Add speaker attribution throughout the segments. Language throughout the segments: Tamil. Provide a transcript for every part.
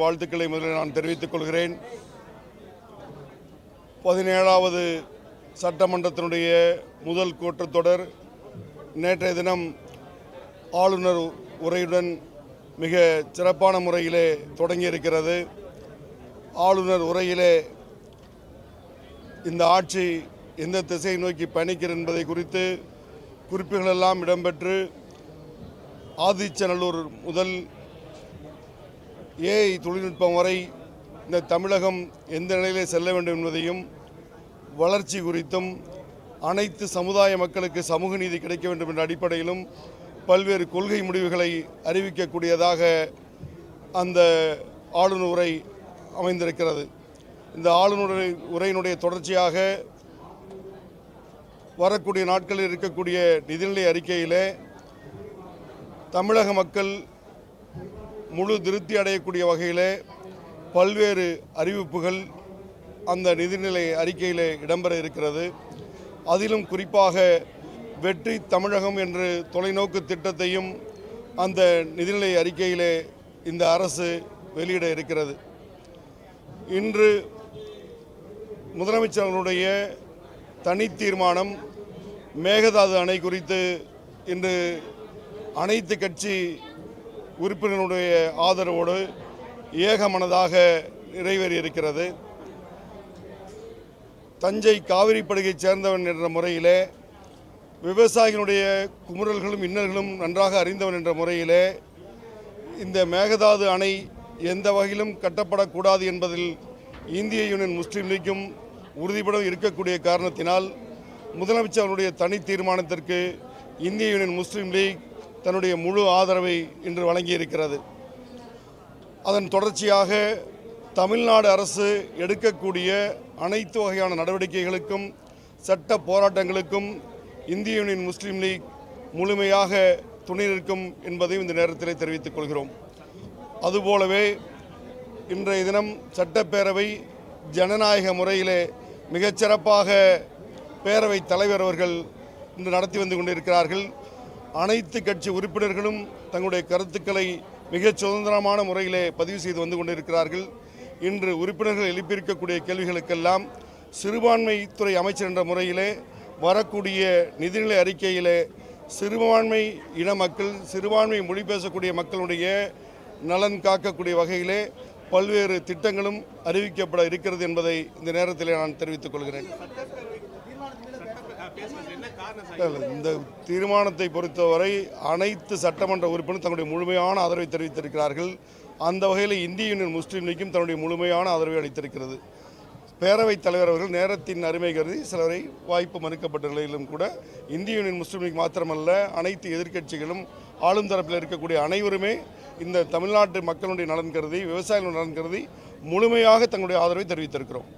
Speaker 1: வாழ்த்துக்களை முதலில் நான் தெரிவித்துக் கொள்கிறேன். 17வது சட்டமன்றத்தினுடைய முதல் கூட்டத்தொடர் நேற்றைய தினம் ஆளுநர் உரையுடன் மிக சிறப்பான முறையிலே தொடங்கியிருக்கிறது. ஆளுநர் உரையிலே இந்த ஆட்சி எந்த திசையை நோக்கி பயணிக்கிறது என்பதை குறித்து குறிப்புகளெல்லாம் இடம்பெற்று ஆதிச்சநல்லூர் முதல் ஏஐ தொழில்நுட்பம் வரை இந்த தமிழகம் எந்த நிலையிலே செல்ல வேண்டும் என்பதையும் வளர்ச்சி குறித்தும் அனைத்து சமுதாய மக்களுக்கு சமூக நீதி கிடைக்க வேண்டும் என்ற அடிப்படையிலும் பல்வேறு கொள்கை முடிவுகளை அறிவிக்கக்கூடியதாக அந்த ஆளுநர் உரை அமைந்திருக்கிறது. இந்த ஆளுநர் உரையினுடைய தொடர்ச்சியாக வரக்கூடிய நாட்களில் இருக்கக்கூடிய நிதிநிலை அறிக்கையிலே தமிழக மக்கள் முழு திருப்தி அடையக்கூடிய வகையிலே பல்வேறு அறிவிப்புகள் அந்த நிதிநிலை அறிக்கையிலே இடம்பெற இருக்கிறது. அதிலும் குறிப்பாக வெற்றி தமிழகம் என்று தொலைநோக்கு திட்டத்தையும் அந்த நிதிநிலை அறிக்கையிலே இந்த அரசு வெளியிட இருக்கிறது. இன்று முதலமைச்சர்களுடைய தனி தீர்மானம் மேகதாது அணை குறித்து இன்று அனைத்து கட்சி உறுப்பினர்களுடைய ஆதரவோடு ஏகமனதாக நிறைவேறியிருக்கிறது. தஞ்சை காவிரி படுகையைச் சேர்ந்தவன் என்ற முறையிலே விவசாயிகளுடைய குமுறல்களும் இன்னல்களும் நன்றாக அறிந்தவன் என்ற முறையிலே இந்த மேகதாது அணை எந்த வகையிலும் கட்டப்படக்கூடாது என்பதில் இந்திய யூனியன் முஸ்லீம் லீக்கும் உறுதிபட இருக்கக்கூடிய காரணத்தினால் முதலமைச்சருடைய தனி தீர்மானத்திற்கு இந்திய யூனியன் முஸ்லீம் லீக் தன்னுடைய முழு ஆதரவை இன்று வழங்கியிருக்கிறது. அதன் தொடர்ச்சியாக தமிழ்நாடு அரசு எடுக்கக்கூடிய அனைத்து வகையான நடவடிக்கைகளுக்கும் சட்ட போராட்டங்களுக்கும் இந்திய யூனியன் முஸ்லீம் லீக் முழுமையாக துணை நிற்கும் என்பதையும் இந்த நேரத்தில் தெரிவித்துக் கொள்கிறோம். அதுபோலவே இன்றைய தினம் சட்டப்பேரவை ஜனநாயக முறையிலே மிகச்சிறப்பாக பேரவை தலைவர் அவர்கள் இன்று நடத்தி வந்து கொண்டிருக்கிறார்கள். அனைத்து கட்சி உறுப்பினர்களும் தங்களுடைய கருத்துக்களை மிகச் சுதந்திரமான முறையிலே பதிவு செய்து வந்து கொண்டிருக்கிறார்கள். இன்று உறுப்பினர்கள் எழுப்பியிருக்கக்கூடிய கேள்விகளுக்கெல்லாம் சிறுபான்மைத்துறை அமைச்சர் என்ற முறையிலே வரக்கூடிய நிதிநிலை அறிக்கையிலே சிறுபான்மை இன மக்கள், சிறுபான்மை மொழி பேசக்கூடிய மக்களுடைய நலன் காக்கக்கூடிய வகையிலே பல்வேறு திட்டங்களும் அறிவிக்கப்பட இருக்கிறது என்பதை இந்த நேரத்தில் நான் தெரிவித்துக் கொள்கிறேன். இந்த தீர்மானத்தை பொறுத்தவரை அனைத்து சட்டமன்ற உறுப்பினரும் தங்களுடைய முழுமையான ஆதரவை தெரிவித்திருக்கிறார்கள். அந்த வகையில் இந்திய யூனியன் முஸ்லீம் லீக்கும் தன்னுடைய முழுமையான ஆதரவை அளித்திருக்கிறது. பேரவைத் தலைவர் அவர்கள் நேரத்தின் அருமை கருதி சிலரை வாய்ப்பு மறுக்கப்பட்ட நிலையிலும் கூட இந்திய யூனியன் முஸ்லீம் லீக் மாத்திரமல்ல அனைத்து எதிர்க்கட்சிகளும் ஆளும் தரப்பில் இருக்கக்கூடிய அனைவருமே இந்த தமிழ்நாட்டு மக்களுடைய நலன் கருதி, விவசாயிகளுடைய நலன் கருதி முழுமையாக தங்களுடைய ஆதரவை தெரிவித்திருக்கிறோம்.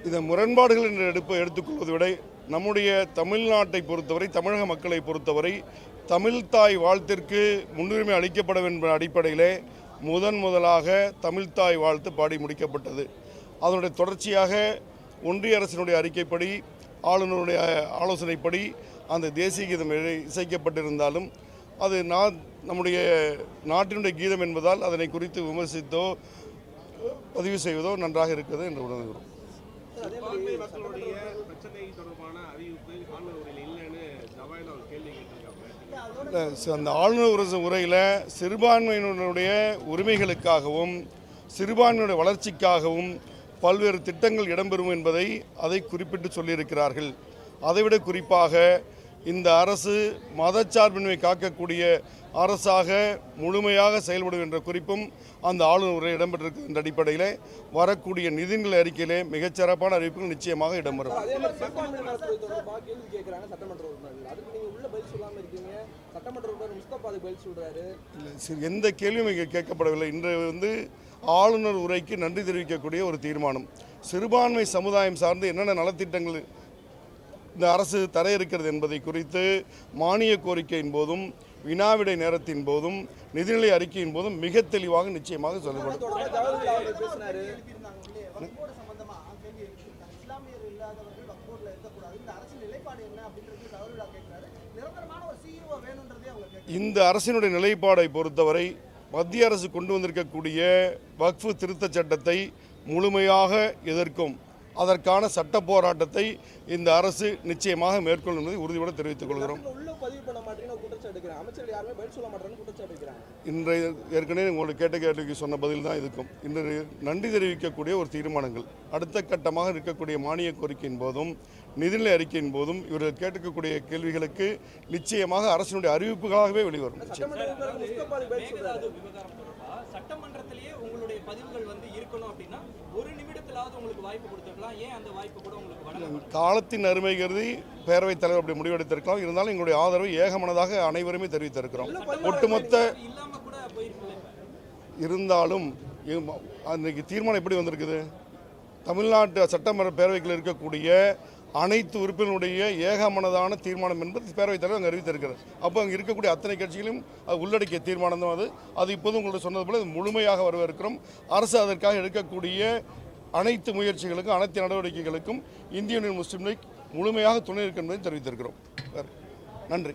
Speaker 1: இந்த முரண்பாடுகள் என்று எடுத்துக்கொள்வதை விட நம்முடைய தமிழ்நாட்டை பொறுத்தவரை, தமிழக மக்களை பொறுத்தவரை தமிழ்தாய் வாழ்த்திற்கு முன்னுரிமை அளிக்கப்பட வேண்டும் என்ற அடிப்படையிலே முதலாக தமிழ்தாய் வாழ்த்து பாடி முடிக்கப்பட்டது. அதனுடைய தொடர்ச்சியாக ஒன்றிய அரசினுடைய அறிக்கைப்படி, ஆளுநருடைய ஆலோசனைப்படி அந்த தேசிய கீதம் இசைக்கப்பட்டிருந்தாலும் அது நம்முடைய நாட்டினுடைய கீதம் என்பதால் அதனை குறித்து விமர்சித்தோ பதிவு செய்வதோ நன்றாக இருக்கிறது என்று உணர்கிறோம். அந்த ஆளுநர் உரையில் சிறுபான்மையினருடைய உரிமைகளுக்காகவும் சிறுபான்மையினுடைய வளர்ச்சிக்காகவும் பல்வேறு திட்டங்கள் இடம்பெறும் என்பதை அதை குறிப்பிட்டு சொல்லியிருக்கிறார்கள். அதைவிட குறிப்பாக இந்த அரசு மதச்சார்பின்மை காக்கக்கூடிய அரசாக முழுமையாக செயல்படும் என்ற குறிப்பும் அந்த ஆளுநர் உரை இடம்பெற்றிருக்கின்ற அடிப்படையில் வரக்கூடிய நிதிநிலை அறிக்கையிலே மிகச்சிறப்பான அறிவிப்புகள் நிச்சயமாக இடம்பெறும். எந்த கேள்வியும் இங்கே கேட்கப்படவில்லை. இன்று ஆளுநர் உரைக்கு நன்றி தெரிவிக்கக்கூடிய ஒரு தீர்மானம். சிறுபான்மை சமுதாயம் சார்ந்து என்னென்ன நலத்திட்டங்கள் இந்த அரசு தர இருக்கிறது என்பதை குறித்து மானிய கோரிக்கையின் போதும் வினாவிடை நேரத்தின் போதும் நிதிநிலை அறிக்கையின் போதும் மிக தெளிவாக நிச்சயமாக சொல்லப்படும். இந்த அரசினுடைய நிலைப்பாடை பொறுத்தவரை மத்திய அரசு கொண்டு வந்திருக்கக்கூடிய வக்ஃபு திருத்தச் சட்டத்தை முழுமையாக எதிர்க்கும். அதற்கான சட்ட போராட்டத்தை இந்த அரசு நிச்சயமாக மேற்கொள்ளும் என்பதை உறுதியோடு தெரிவித்துக் கொள்கிறோம். இன்றைய ஏற்கனவே உங்களுக்கு கேட்ட கேள்விக்கு சொன்ன பதில் தான் இருக்கும். இன்று நன்றி தெரிவிக்கக்கூடிய ஒரு தீர்மானங்கள் அடுத்த கட்டமாக இருக்கக்கூடிய மானிய கோரிக்கையின் போதும் நிதிநிலை அறிக்கையின் போதும் இவர்கள் கேட்கக்கூடிய கேள்விகளுக்கு நிச்சயமாக அரசினுடைய அறிவிப்புகளாகவே வெளிவரும்.
Speaker 2: சட்டமன்றத்திலேயே உங்களுடைய பதிவுகள் இருக்கணும் அப்படின்னா ஒரு நிமிடத்திலாவது உங்களுக்கு வாய்ப்பு கொடுத்துருக்கலாம். ஏன் அந்த வாய்ப்பு கூட உங்களுக்கு வழங்கல?
Speaker 1: காலத்தின் அருமை கருதி பேரவைத் தலைவர் அப்படி முடிவெடுத்திருக்கலாம். இருந்தாலும் எங்களுடைய ஆதரவை ஏகமனதாக அனைவருமே தெரிவித்திருக்கிறோம். ஒட்டுமொத்த இருந்தாலும் அன்றைக்கு தீர்மானம் எப்படி வந்திருக்குது? தமிழ்நாட்டு சட்டமன்ற பேரவைகளில் இருக்கக்கூடிய அனைத்து உறுப்பினருடைய ஏகமனதான தீர்மானம் என்பது பேரவைத் தலைவர் அங்கே அறிவித்திருக்கிறார். அப்போ அங்கே இருக்கக்கூடிய அத்தனை கட்சிகளையும் அது உள்ளடக்கிய தீர்மானம் தான் அது இப்போது உங்களுக்கு சொன்னது போல முழுமையாக வரவேற்கிறோம். அரசு அதற்காக எடுக்கக்கூடிய அனைத்து முயற்சிகளுக்கும் அனைத்து நடவடிக்கைகளுக்கும் இந்திய யூனியன் முஸ்லீம் லீக் முழுமையாக துணை இருக்கும் என்பதை தெரிவித்திருக்கிறோம். நன்றி.